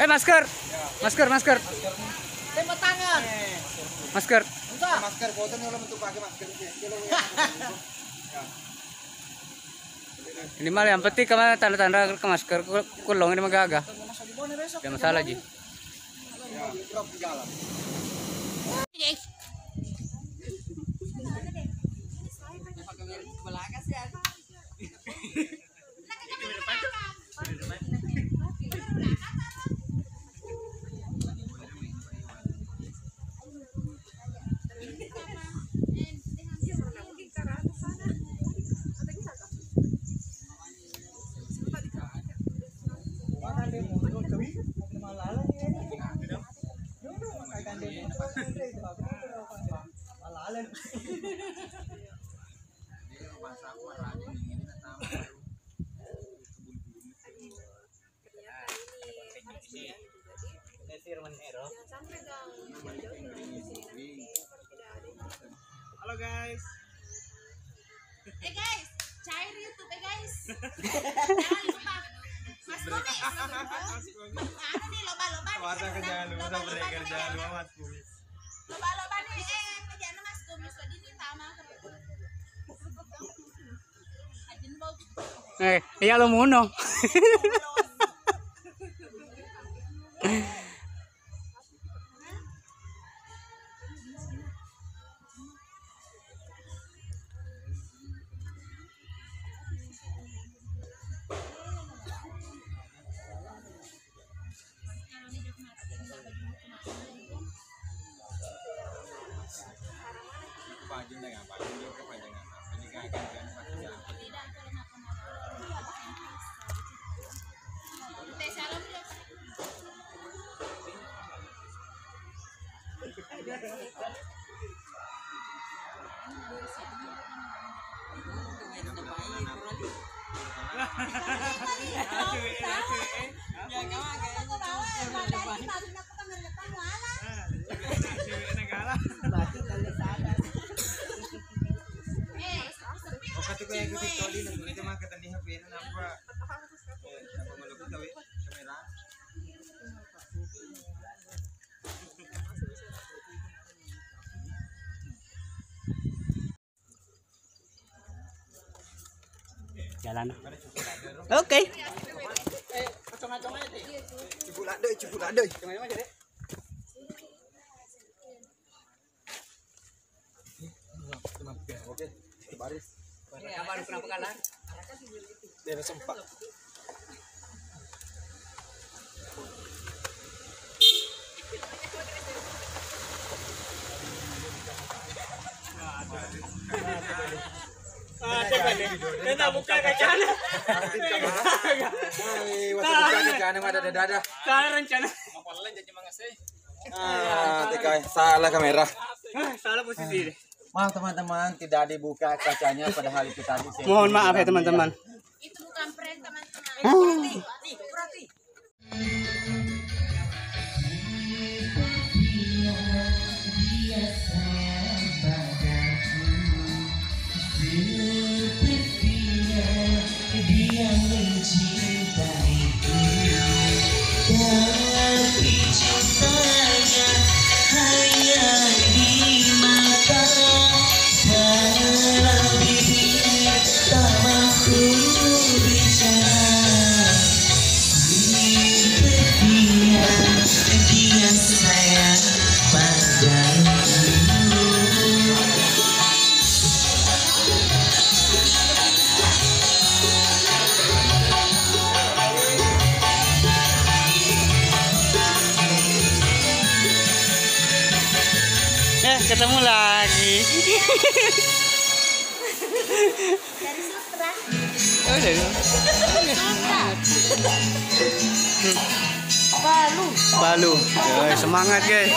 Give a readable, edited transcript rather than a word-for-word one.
Masker. Masker. Tembak tangan. Masker. Masker foto nih untuk pakai masker. Ini mah yang penting kemana tanda-tanda ke masker kulong ini magaga. Tidak masalah Ji. Halo guys. Guys, cair YouTube guys. Jangan lupa. Mas Kumis. Anu nih loba-loba. Masa kerjaan lu, udah pernah kerjaan lu Mas Kumis. Loba-loba nih kerjaan Mas Kumis tadi nih sama. Ajin bau. Iya lo muno. Jalan. Oke. Cipulak deh. Oke, baris. Kenapa kalah? Dia sempat. Kita buka kacanya. Ada. Salah rencana. Salah kamera. Salah posisi. Maaf teman-teman, tidak dibuka kacanya padahal itu tadi. Mohon maaf ya teman-teman. Itu bukan prank teman-teman. Berarti. Ketemu lagi. Dari Sutra. Oh, dari Balu. Ya, semangat guys.